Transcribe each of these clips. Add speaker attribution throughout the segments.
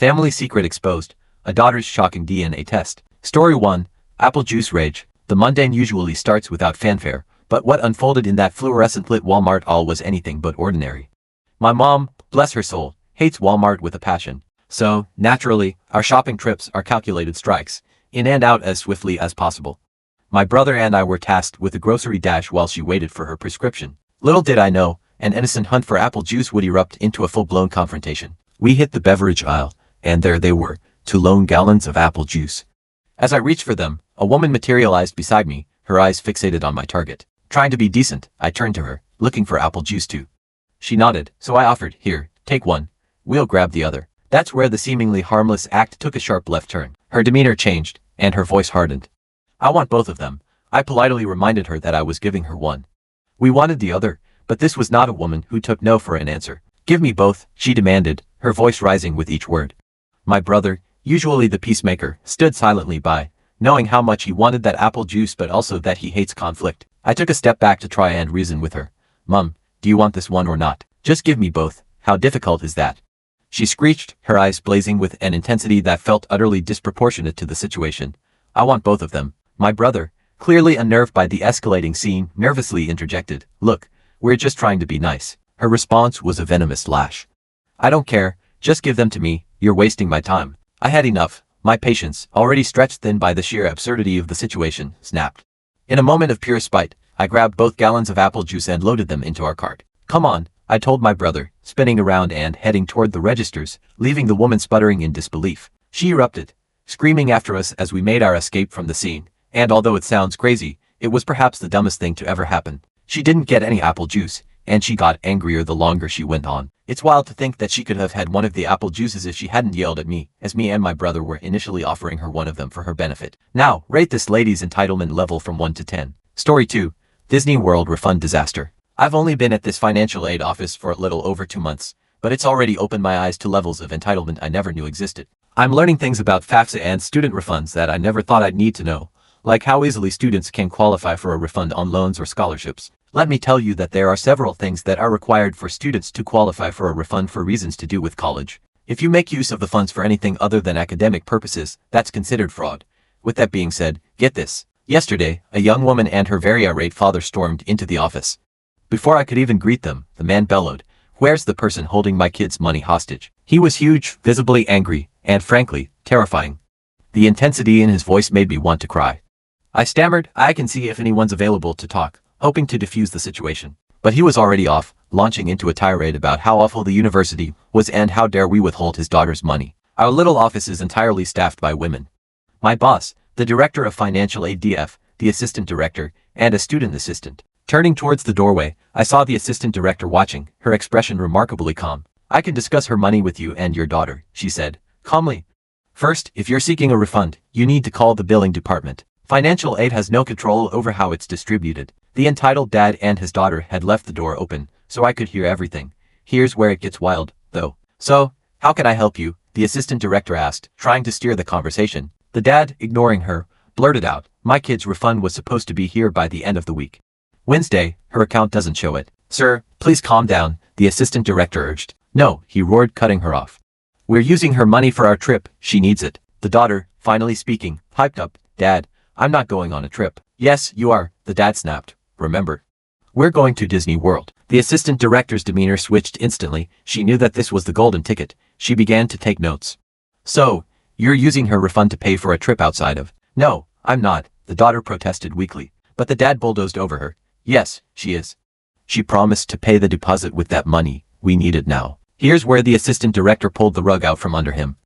Speaker 1: Family secret exposed. A daughter's shocking DNA test. Story 1. Apple juice rage. The mundane usually starts without fanfare, but what unfolded in that fluorescent-lit Walmart aisle was anything but ordinary. My mom, bless her soul, hates Walmart with a passion. So, naturally, our shopping trips are calculated strikes, in and out as swiftly as possible. My brother and I were tasked with a grocery dash while she waited for her prescription. Little did I know, an innocent hunt for apple juice would erupt into a full-blown confrontation. We hit the beverage aisle, and there they were, 2 lone gallons of apple juice. As I reached for them, a woman materialized beside me, her eyes fixated on my target. Trying to be decent, I turned to her, looking for apple juice too. She nodded, so I offered, here, take one. We'll grab the other. That's where the seemingly harmless act took a sharp left turn. Her demeanor changed, and her voice hardened. I want both of them. I politely reminded her that I was giving her one. We wanted the other, but this was not a woman who took no for an answer. Give me both, she demanded, her voice rising with each word. My brother, usually the peacemaker, stood silently by, knowing how much he wanted that apple juice but also that he hates conflict. I took a step back to try and reason with her. Mum, do you want this one or not? Just give me both. How difficult is that? She screeched, her eyes blazing with an intensity that felt utterly disproportionate to the situation. I want both of them. My brother, clearly unnerved by the escalating scene, nervously interjected. Look, we're just trying to be nice. Her response was a venomous lash. I don't care, just give them to me, you're wasting my time. I had enough. My patience, already stretched thin by the sheer absurdity of the situation, snapped. In a moment of pure spite, I grabbed both gallons of apple juice and loaded them into our cart. Come on, I told my brother, spinning around and heading toward the registers, leaving the woman sputtering in disbelief. She erupted, screaming after us as we made our escape from the scene, and although it sounds crazy, it was perhaps the dumbest thing to ever happen. She didn't get any apple juice, and she got angrier the longer she went on. It's wild to think that she could have had one of the apple juices if she hadn't yelled at me, as me and my brother were initially offering her one of them for her benefit. Now, rate this lady's entitlement level from 1 to 10. Story 2. Disney World refund disaster. I've only been at this financial aid office for a little over 2 months, but it's already opened my eyes to levels of entitlement I never knew existed. I'm learning things about FAFSA and student refunds that I never thought I'd need to know, like how easily students can qualify for a refund on loans or scholarships. Let me tell you that there are several things that are required for students to qualify for a refund for reasons to do with college. If you make use of the funds for anything other than academic purposes, that's considered fraud. With that being said, get this. Yesterday, a young woman and her very irate father stormed into the office. Before I could even greet them, the man bellowed, "Where's the person holding my kid's money hostage?" He was huge, visibly angry, and frankly, terrifying. The intensity in his voice made me want to cry. I stammered, "I can see if anyone's available to talk," hoping to defuse the situation. But he was already off, launching into a tirade about how awful the university was and how dare we withhold his daughter's money. Our little office is entirely staffed by women. My boss, the director of financial aid DF, the assistant director, and a student assistant. Turning towards the doorway, I saw the assistant director watching, her expression remarkably calm. "I can discuss her money with you and your daughter," she said, calmly. "First, if you're seeking a refund, you need to call the billing department. Financial aid has no control over how it's distributed." The entitled dad and his daughter had left the door open, so I could hear everything. Here's where it gets wild, though. "So, how can I help you?" the assistant director asked, trying to steer the conversation. The dad, ignoring her, blurted out, "My kid's refund was supposed to be here by the end of the week. Wednesday, her account doesn't show it." "Sir, please calm down," the assistant director urged. "No," he roared, cutting her off. "We're using her money for our trip, she needs it." The daughter, finally speaking, piped up, "Dad, I'm not going on a trip." "Yes, you are," the dad snapped. "Remember, we're going to Disney World." The assistant director's demeanor switched instantly. She knew that this was the golden ticket. She began to take notes. "So, you're using her refund to pay for a trip outside of..." "No, I'm not," the daughter protested weakly. But the dad bulldozed over her. "Yes, she is. She promised to pay the deposit with that money. We need it now." Here's where the assistant director pulled the rug out from under him.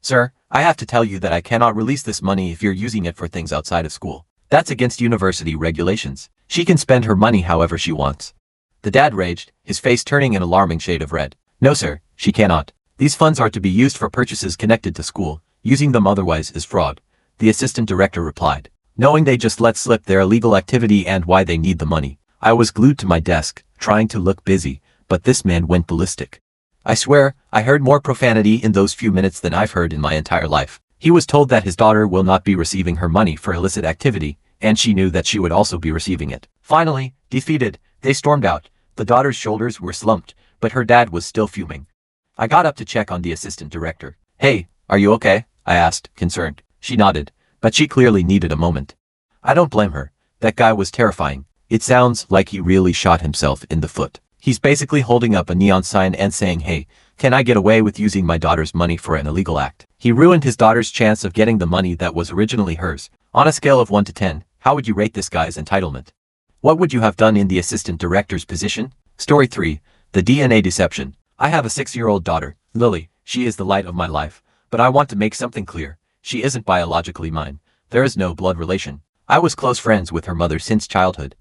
Speaker 1: "Sir, I have to tell you that I cannot release this money if you're using it for things outside of school. That's against university regulations. She can spend her money however she wants." The dad raged, his face turning an alarming shade of red. "No sir, she cannot. These funds are to be used for purchases connected to school. Using them otherwise is fraud," the assistant director replied. Knowing they just let slip their illegal activity and why they need the money, I was glued to my desk, trying to look busy, but this man went ballistic. I swear, I heard more profanity in those few minutes than I've heard in my entire life. He was told that his daughter will not be receiving her money for illicit activity, and she knew that she would also be receiving it. Finally, defeated, they stormed out. The daughter's shoulders were slumped, but her dad was still fuming. I got up to check on the assistant director. Hey, are you okay? I asked, concerned. She nodded, but she clearly needed a moment. I don't blame her. That guy was terrifying. It sounds like he really shot himself in the foot. He's basically holding up a neon sign and saying, hey, can I get away with using my daughter's money for an illegal act? He ruined his daughter's chance of getting the money that was originally hers. On a scale of 1 to 10, how would you rate this guy's entitlement? What would you have done in the assistant director's position? Story 3. The DNA deception. I have a 6-year-old daughter, Lily. She is the light of my life. But I want to make something clear. She isn't biologically mine. There is no blood relation. I was close friends with her mother since childhood.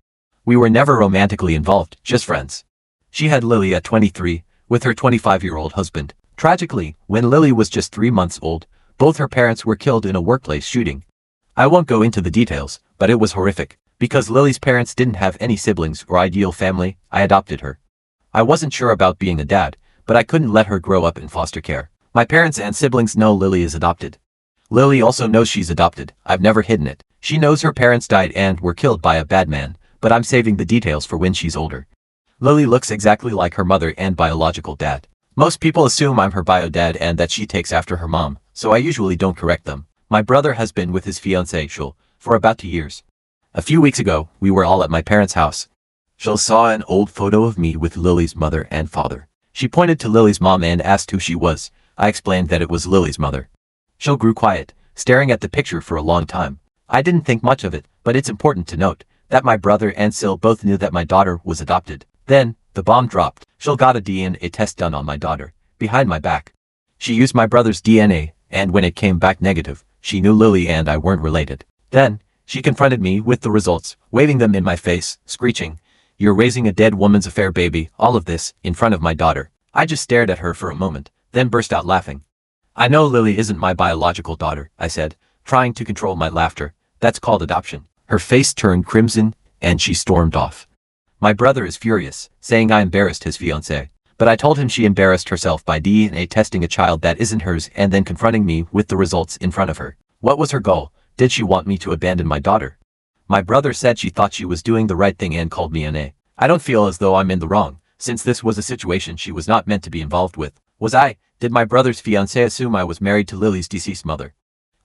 Speaker 1: We were never romantically involved, just friends. She had Lily at 23, with her 25-year-old husband. Tragically, when Lily was just 3 months old, both her parents were killed in a workplace shooting. I won't go into the details, but it was horrific. Because Lily's parents didn't have any siblings or ideal family, I adopted her. I wasn't sure about being a dad, but I couldn't let her grow up in foster care. My parents and siblings know Lily is adopted. Lily also knows she's adopted. I've never hidden it. She knows her parents died and were killed by a bad man, but I'm saving the details for when she's older. Lily looks exactly like her mother and biological dad. Most people assume I'm her bio dad and that she takes after her mom, so I usually don't correct them. My brother has been with his fiancée, Shul, for about 2 years. A few weeks ago, we were all at my parents' house. Shul saw an old photo of me with Lily's mother and father. She pointed to Lily's mom and asked who she was. I explained that it was Lily's mother. Shul grew quiet, staring at the picture for a long time. I didn't think much of it, but it's important to note that my brother and Sil both knew that my daughter was adopted. Then, the bomb dropped. Shul got a DNA test done on my daughter, behind my back. She used my brother's DNA, and when it came back negative, she knew Lily and I weren't related. Then, she confronted me with the results, waving them in my face, screeching, "You're raising a dead woman's affair, baby," all of this, in front of my daughter. I just stared at her for a moment, then burst out laughing. "I know Lily isn't my biological daughter," I said, trying to control my laughter. "That's called adoption." Her face turned crimson, and she stormed off. My brother is furious, saying I embarrassed his fiancée. But I told him she embarrassed herself by DNA testing a child that isn't hers and then confronting me with the results in front of her. What was her goal? Did she want me to abandon my daughter? My brother said she thought she was doing the right thing and called me an A. I don't feel as though I'm in the wrong, since this was a situation she was not meant to be involved with. Was I? Did my brother's fiancée assume I was married to Lily's deceased mother?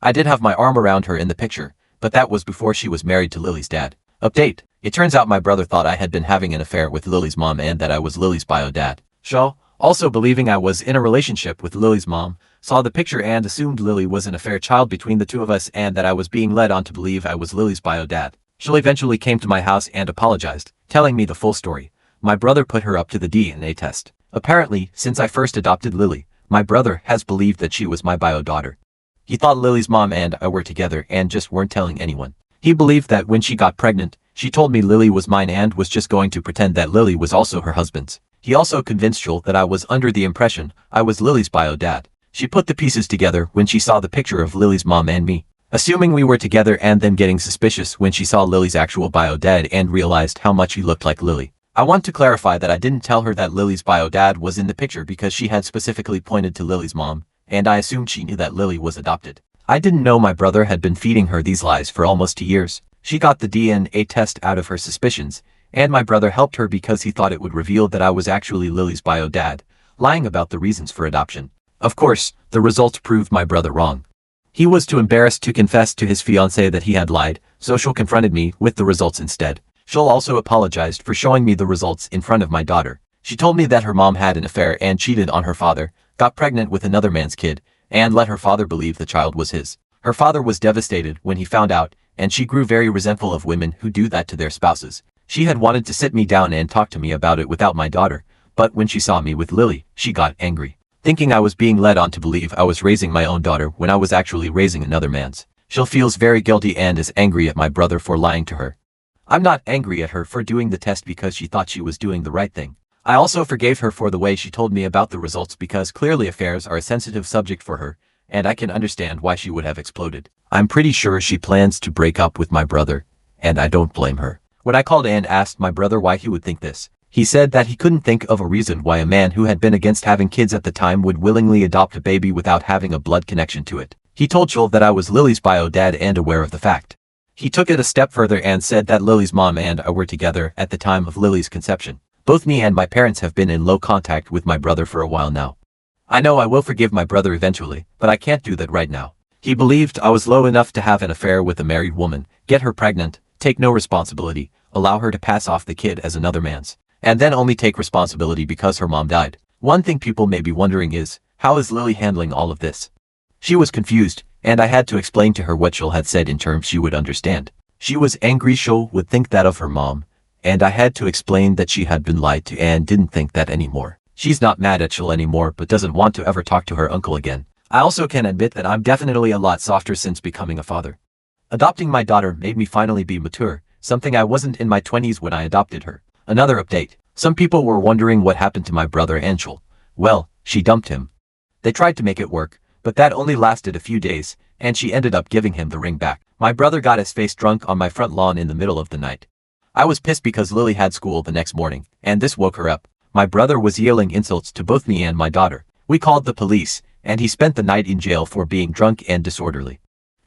Speaker 1: I did have my arm around her in the picture, but that was before she was married to Lily's dad. Update. It turns out my brother thought I had been having an affair with Lily's mom and that I was Lily's bio dad. Shaw, also believing I was in a relationship with Lily's mom, saw the picture and assumed Lily was an affair child between the two of us and that I was being led on to believe I was Lily's bio dad. She eventually came to my house and apologized, telling me the full story. My brother put her up to the DNA test. Apparently, since I first adopted Lily, my brother has believed that she was my bio daughter. He thought Lily's mom and I were together and just weren't telling anyone. He believed that when she got pregnant, she told me Lily was mine and was just going to pretend that Lily was also her husband's. He also convinced Joel that I was under the impression I was Lily's bio dad. She put the pieces together when she saw the picture of Lily's mom and me, assuming we were together and then getting suspicious when she saw Lily's actual bio dad and realized how much he looked like Lily. I want to clarify that I didn't tell her that Lily's bio dad was in the picture because she had specifically pointed to Lily's mom, and I assumed she knew that Lily was adopted. I didn't know my brother had been feeding her these lies for almost 2 years. She got the DNA test out of her suspicions, and my brother helped her because he thought it would reveal that I was actually Lily's bio dad, lying about the reasons for adoption. Of course, the results proved my brother wrong. He was too embarrassed to confess to his fiancée that he had lied, so Shul confronted me with the results instead. Shul also apologized for showing me the results in front of my daughter. She told me that her mom had an affair and cheated on her father, got pregnant with another man's kid, and let her father believe the child was his. Her father was devastated when he found out, and she grew very resentful of women who do that to their spouses. She had wanted to sit me down and talk to me about it without my daughter, but when she saw me with Lily, she got angry, thinking I was being led on to believe I was raising my own daughter when I was actually raising another man's. She feels very guilty and is angry at my brother for lying to her. I'm not angry at her for doing the test because she thought she was doing the right thing. I also forgave her for the way she told me about the results because clearly affairs are a sensitive subject for her, and I can understand why she would have exploded. I'm pretty sure she plans to break up with my brother, and I don't blame her. When I called and asked my brother why he would think this, he said that he couldn't think of a reason why a man who had been against having kids at the time would willingly adopt a baby without having a blood connection to it. He told Joel that I was Lily's bio dad and aware of the fact. He took it a step further and said that Lily's mom and I were together at the time of Lily's conception. Both me and my parents have been in low contact with my brother for a while now. I know I will forgive my brother eventually, but I can't do that right now. He believed I was low enough to have an affair with a married woman, get her pregnant, take no responsibility, allow her to pass off the kid as another man's, and then only take responsibility because her mom died. One thing people may be wondering is, how is Lily handling all of this? She was confused, and I had to explain to her what Shul had said in terms she would understand. She was angry Shul would think that of her mom, and I had to explain that she had been lied to and didn't think that anymore. She's not mad at Shul anymore but doesn't want to ever talk to her uncle again. I also can admit that I'm definitely a lot softer since becoming a father. Adopting my daughter made me finally be mature, something I wasn't in my 20s when I adopted her. Another update. Some people were wondering what happened to my brother and Shul. Well, she dumped him. They tried to make it work, but that only lasted a few days, and she ended up giving him the ring back. My brother got his face drunk on my front lawn in the middle of the night. I was pissed because Lily had school the next morning, and this woke her up. My brother was yelling insults to both me and my daughter. We called the police, and he spent the night in jail for being drunk and disorderly.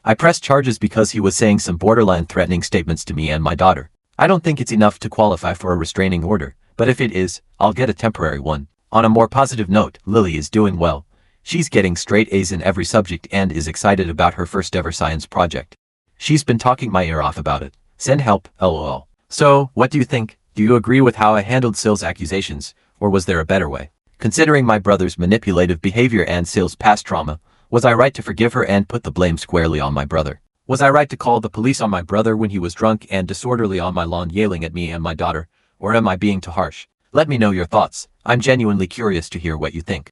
Speaker 1: I pressed charges because he was saying some borderline threatening statements to me and my daughter. I don't think it's enough to qualify for a restraining order, but if it is, I'll get a temporary one. On a more positive note, Lily is doing well. She's getting straight A's in every subject and is excited about her first ever science project. She's been talking my ear off about it. Send help, lol. So, what do you think? Do you agree with how I handled Sil's accusations, or was there a better way? Considering my brother's manipulative behavior and Sil's past trauma, was I right to forgive her and put the blame squarely on my brother? Was I right to call the police on my brother when he was drunk and disorderly on my lawn yelling at me and my daughter, or am I being too harsh? Let me know your thoughts. I'm genuinely curious to hear what you think.